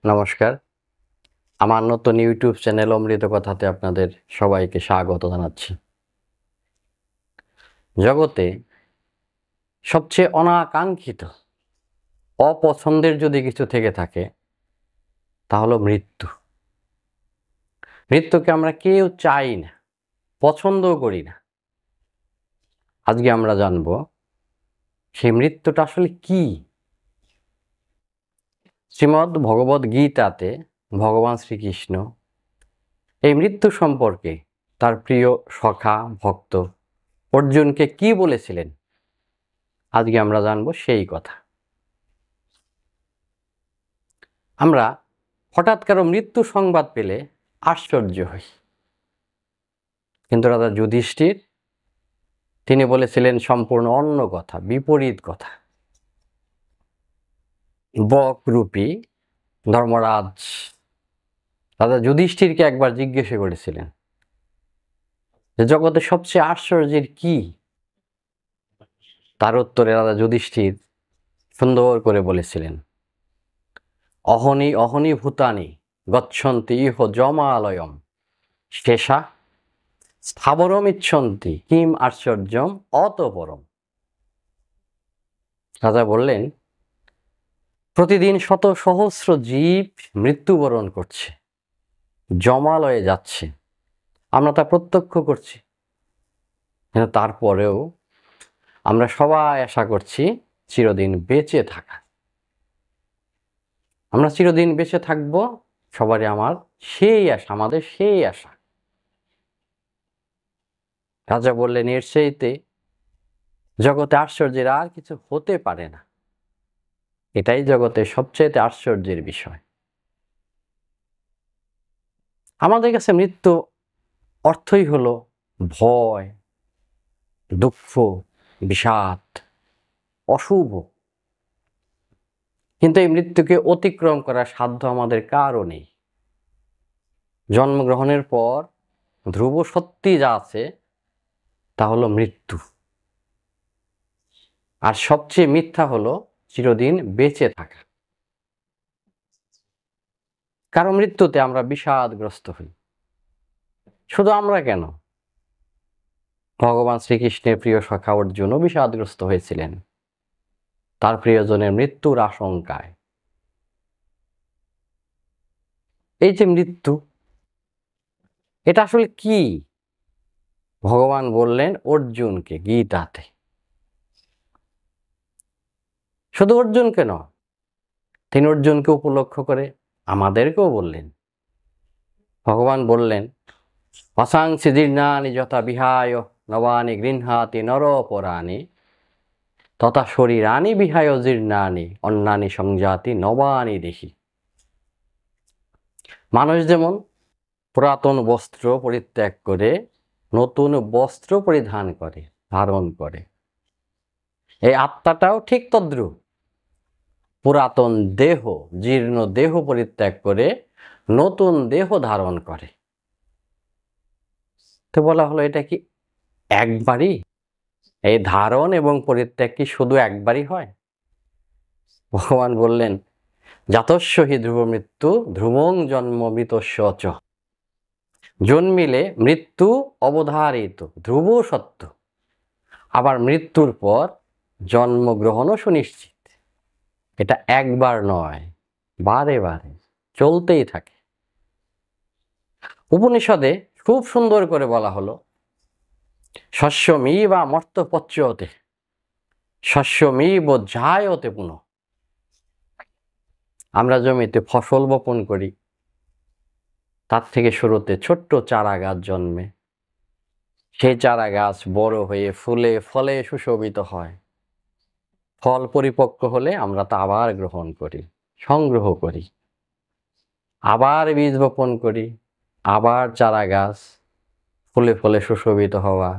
নমস্কার। আমার নতুন ইউটিউব চ্যানেল অমৃত কথাতে আপনাদের সবাইকে স্বাগত জানাচ্ছি। জগতে সবচেয়ে অনাকাঙ্ক্ষিত, অপছন্দের যদি কিছু থেকে থাকে তা হলো মৃত্যু। মৃত্যুকে আমরা কেউ চাই না, পছন্দও করি না। আজকে আমরা জানব সেই মৃত্যুটা আসলে কি। শ্রীমদ্ ভগবদ্ গীতাতে ভগবান শ্রীকৃষ্ণ এই মৃত্যু সম্পর্কে তার প্রিয় সখা ভক্ত অর্জুনকে কি বলেছিলেন, আজকে আমরা জানব সেই কথা। আমরা হঠাৎ কারো মৃত্যু সংবাদ পেলে আশ্চর্য হই, কিন্তু রাজা যুধিষ্ঠির তিনি বলেছিলেন সম্পূর্ণ অন্য কথা, বিপরীত কথা। বকরূপী ধর্মরাজ রাজা যুধিষ্ঠিরকে একবার জিজ্ঞাসা করেছিলেন যে জগতে সবচেয়ে আশ্চর্যের কি। তার উত্তরে রাজা যুধিষ্ঠির সুন্দর করে বলেছিলেন, অহনি অহনি ভূতানি গচ্ছন্তি ইহ জমালয়ম শেষা স্থাবরম ইচ্ছন্তি কিম আশ্চর্যম অতঃপরম। রাজা বললেন, প্রতিদিন শত সহস্র জীব মৃত্যুবরণ করছে, জমালয়ে যাচ্ছে, আমরা তা প্রত্যক্ষ করছি। কিন্তু তারপরেও আমরা সবাই আশা করছি চিরদিন বেঁচে থাকা। আমরা চিরদিন বেঁচে থাকবো, সবারই আমার সেই আশা, আমাদের সেই আশা। রাজা বললেন, এর চাইতে জগতে আশ্চর্যের আর কিছু হতে পারে না। এটাই জগতের সবচেয়ে আশ্চর্যের বিষয়। আমাদের কাছে মৃত্যু অর্থই হলো ভয়, দুঃখ, বিষাদ, অশুভ। কিন্তু এই মৃত্যুকে অতিক্রম করার সাধ্য আমাদের কারও নেই। জন্মগ্রহণের পর ধ্রুব সত্যি যা আছে তা হলো মৃত্যু, আর সবচেয়ে মিথ্যা হলো চিরদিন বেঁচে থাকা। কারো মৃত্যুতে আমরা বিষাদগ্রস্ত হই। শুধু আমরা কেন, ভগবান শ্রীকৃষ্ণের প্রিয় সখা অর্জুনও বিষাদগ্রস্ত হয়েছিলেন তার প্রিয়জনের মৃত্যুর আশঙ্কায়। এই যে মৃত্যু, এটা আসলে কি ভগবান বললেন অর্জুনকে গীতাতে। শুধু অর্জুনকে নয়, তিনি অর্জুনকে উপলক্ষ করে আমাদেরকেও বললেন। ভগবান বললেন, অসাংসি জীর্ণানি যথা বিহায় নবানি গৃহাতি নরপরাণি তথা শরীরানি বিহায় জীর্ণানি অন্যানি সংজাতি নবানি দেখি। মানুষ যেমন পুরাতন বস্ত্র পরিত্যাগ করে নতুন বস্ত্র পরিধান করে, ধারণ করে, এই আত্মাটাও ঠিক তদ্রূপ। পুরাতন দেহ, জীর্ণ দেহ পরিত্যাগ করে নতুন দেহ ধারণ করে। তো বলা হলো, এটা কি একবারই? এই ধারণ এবং পরিত্যাগ কি শুধু একবারই হয়? ভগবান বললেন, জাতস্য হি ধ্রুব মৃত্যু ধ্রুবং জন্ম মৃতস্য চ। জন্মিলে মৃত্যু অবধারিত, ধ্রুব সত্য। আবার মৃত্যুর পর জন্মগ্রহণও সুনিশ্চিত। এটা একবার নয়, বারে বারে চলতেই থাকে। উপনিষদে খুব সুন্দর করে বলা হলো, শস্যমি বা মর্ত পচ্যতে শস্যমি বোঝায়তে পুনঃ। আমরা জমিতে ফসল বপন করি, তার থেকে শুরুতে ছোট্ট চারা গাছ জন্মে, সেই চারা গাছ বড় হয়ে ফুলে ফলে সুশোভিত হয়। ফল পরিপক্ক হলে আমরা তা আবার গ্রহণ করি, সংগ্রহ করি, আবার বীজ বপন করি, আবার চারা গাছ ফুলে ফলে সুশোভিত হওয়া,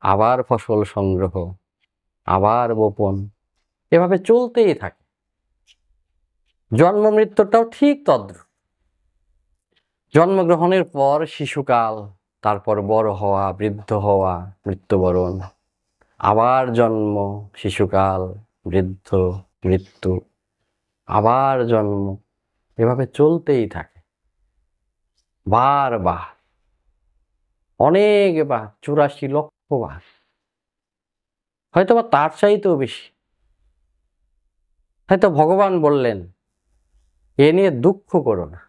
আবার ফসল সংগ্রহ, আবার বপন, এভাবে চলতেই থাকে। জন্ম মৃত্যুটাও ঠিক তদ্রূপ। জন্মগ্রহণের পর শিশুকাল, তারপর বড় হওয়া, বৃদ্ধ হওয়া, মৃত্যুবরণ, আবার জন্ম, শিশুকাল, বৃদ্ধ, মৃত্যু, আবার জন্ম, এভাবে চলতেই থাকে বারবার, অনেকবার, 84 লক্ষ বার, হয়তো বা তার চাইতেও বেশি। হয়তো ভগবান বললেন এ নিয়ে দুঃখ করো না,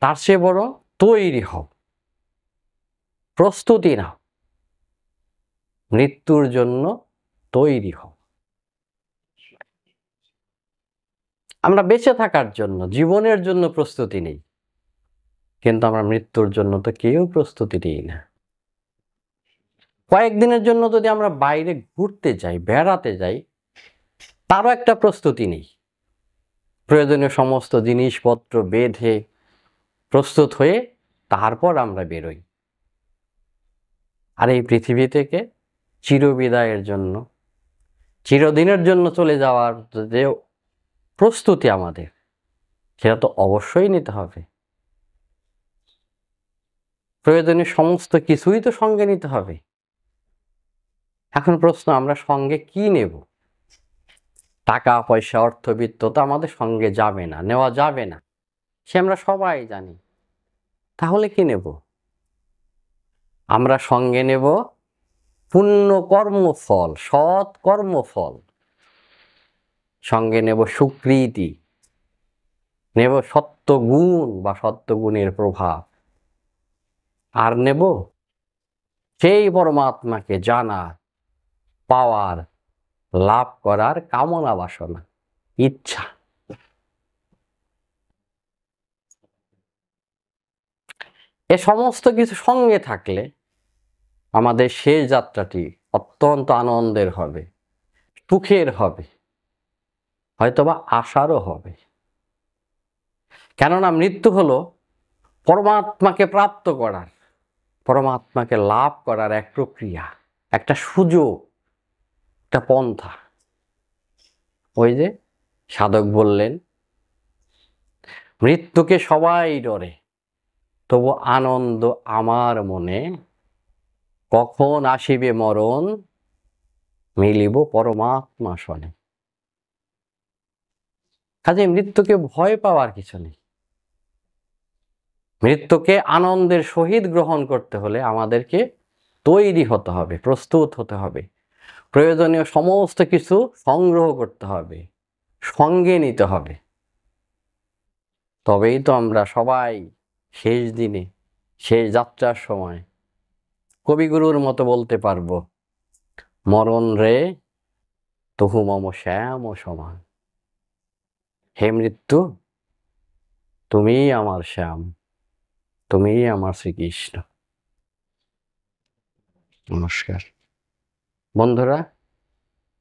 তার চেয়ে বরং তৈরি হও, প্রস্তুতি নাও, মৃত্যুর জন্য তৈরি হও। আমরা বেঁচে থাকার জন্য, জীবনের জন্য প্রস্তুতি নেই, কিন্তু আমরা মৃত্যুর জন্য তো কেউ প্রস্তুতি নিই না। কয়েকদিনের জন্য যদি আমরা বাইরে ঘুরতে যাই, বেড়াতে যাই, তারও একটা প্রস্তুতি নেই। প্রয়োজনীয় সমস্ত জিনিসপত্র বেঁধে প্রস্তুত হয়ে তারপর আমরা বেরোই। আর এই পৃথিবী থেকে চিরবিদায়ের জন্য, চিরদিনের জন্য চলে যাওয়ার যে প্রস্তুতি আমাদের, সেটা তো অবশ্যই নিতে হবে। প্রয়োজনীয় সমস্ত কিছুই তো সঙ্গে নিতে হবে। এখন প্রশ্ন, আমরা সঙ্গে কি নেব? টাকা পয়সা অর্থবিত্ত তো আমাদের সঙ্গে যাবে না, নেওয়া যাবে না, সে আমরা সবাই জানি। তাহলে কি নেব? আমরা সঙ্গে নেব পুণ্য কর্মফল, সৎ কর্মফল, সঙ্গে নেব সুকৃতি, নেব সত্যগুণ বা সত্যগুণের প্রভাব, আর নেব সেই পরমাত্মাকে জানার, পাওয়ার, লাভ করার কামনা বাসনা, ইচ্ছা। এ সমস্ত কিছু সঙ্গে থাকলে আমাদের শেষ যাত্রাটি অত্যন্ত আনন্দের হবে, সুখের হবে, হয়তোবা আশারও হবে। কেননা মৃত্যু হলো পরমাত্মাকে প্রাপ্ত করার, পরমাত্মাকে লাভ করার এক প্রক্রিয়া, একটা সুযোগ, একটা পন্থা। ওই যে সাধক বললেন, মৃত্যুকে সবাই ডরে, তবু আনন্দ আমার মনে, কখন আসিবে মরণ, মিলিব পরমাত্মা শনে। কাজে মৃত্যুকে ভয় পাওয়ার কিছু নেই। মৃত্যুকে আনন্দের সহিত গ্রহণ করতে হলে আমাদেরকে তৈরি হতে হবে, প্রস্তুত হতে হবে, প্রয়োজনীয় সমস্ত কিছু সংগ্রহ করতে হবে, সঙ্গে নিতে হবে। তবেই তো আমরা সবাই শেষ দিনে, শেষ যাত্রার সময় কবিগুরুর মতো বলতে পারবো, মরণ রে তহু মম শ্যাম সমান। হে মৃত্যু, তুমিই আমার শ্যাম, তুমিই আমার শ্রীকৃষ্ণ। নমস্কার বন্ধুরা,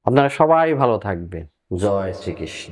আপনারা সবাই ভালো থাকবেন। জয় শ্রীকৃষ্ণ।